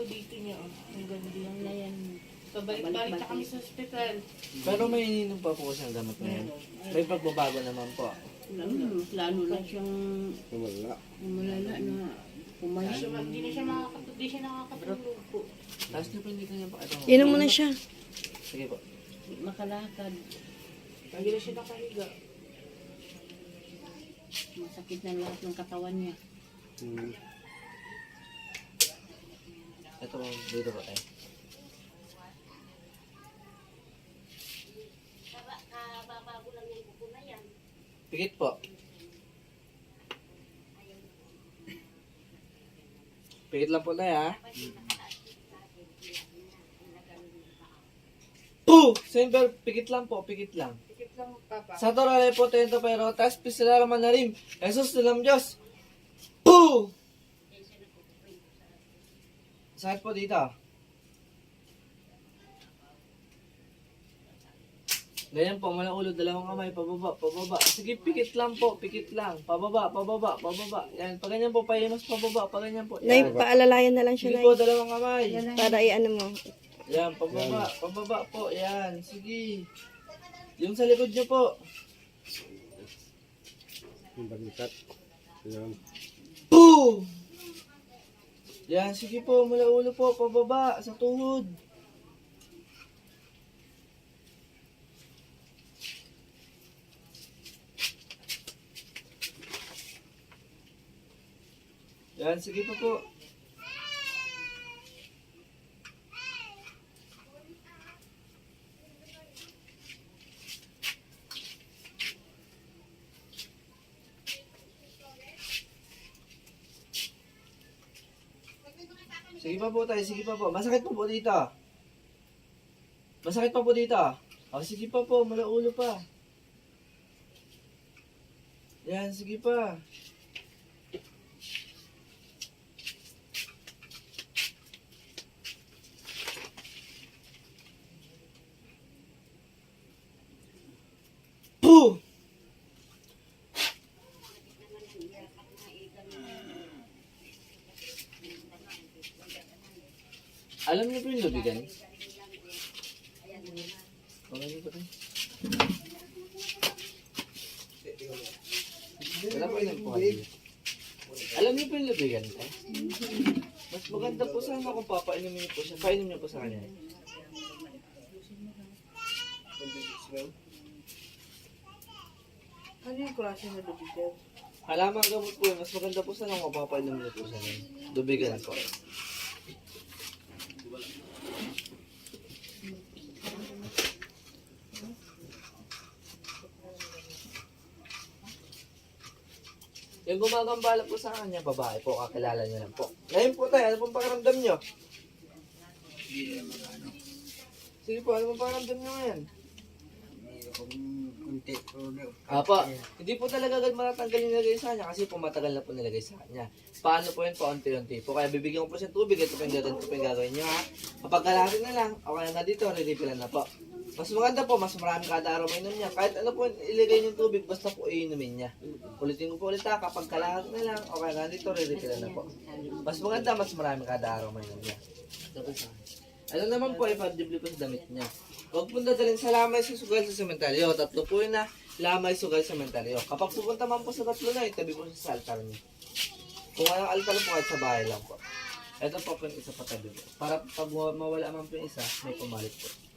dito niya. Oh. Ang ganda. Yung na yan. Pabalik-balik na kami sa ospital. Pero may ininom pa po siyang gamot ngayon. May pagbabago naman po. Lalo na siyang Wala. malala na Hindi siya, kumain. hindi na siya hindi siya nakakatulog po. Tapos niyo po hindi kanya pa ito. Inom mo na siya. Sige po. Makalakad. Hindi na siya nakahiga. Masakit na lahat ng katawan niya. Ito po, dito po tayo. Pikit po. Pikit lang po tayo, ha? Puh! Simple, pikit lang po, pikit lang. Tikit lang papa. Sa torale po tento pero tas pisila naman na rin. Jesus nilang Diyos. Puh! Sakit po dito. Ganyan po, mula ulo, dalawang kamay, pababa, pababa. Sige, pikit lang po, pikit lang. Pababa, pababa, pababa. Yan, pag ganyan po, pahimas, pababa, pag ganyan po. Nay, Yan. paalalayan na lang siya, Sige Nay. po, dalawang kamay. Para i-ano mo. Yan, pababa, pababa po. Yan, sige. Yung sa likod niyo po. Yung balikat. Yan. Boom! Yan, sige po, mula ulo po, pababa, sa tuhod. Yan, sige po. Sige pa po tayo, sige pa po. Masakit pa po dito. Masakit pa po dito. O, sige pa po, mula ulo pa. Yan, sige pa. Puh! Alam niyo po yung lubigan? Okay niyo po tayo. Wala po yung po. Alam niyo po yung lubigan ka? Mas maganda po sana kung papainumin niyo po siya. Painom niyo po sa kanya. Ano yung klase na lubigan? Halaman gamot po yun. Mas maganda po sana kung papainumin niyo po siya. Lubigan po. Yung gumagambala po sa kanya, babae po, kakilala niyo lang po. Ngayon po tayo, ano pong pakiramdam niyo? Sige po, ano pong pakiramdam niyo ngayon? Apa, hindi po talaga agad matatanggal yung nilagay sa kanya kasi po matagal na po nilagay sa kanya. Paano po yun? Paunti-unti po. Kaya bibigyan ko po siya tubig. Ito po yung gagawin niyo, ha? Kapag kalahati na lang, okay na dito, re-refillan na po. Mas maganda po, mas marami kada araw mainom niya. Kahit ano po ilagay yung tubig, basta po iinumin niya. Ulitin ko po ulit, ha? Kapag kalahati na lang, okay na dito, re-refillan na po. Mas maganda, mas marami kada araw mainom niya. Ano naman po, ipadibli ko sa damit niya. Huwag po dadalhin sa lamay sa sugal sa sementeryo. Tatlo po yun na lamay sugal sa sementeryo. Kapag pupunta man po sa tatlo na, itabi po sa altar niyo. Kung walang altar po, kahit sa bahay lang po. Ito po yung isa patabi po. Para pag mawala man po yung isa, may pumalit po.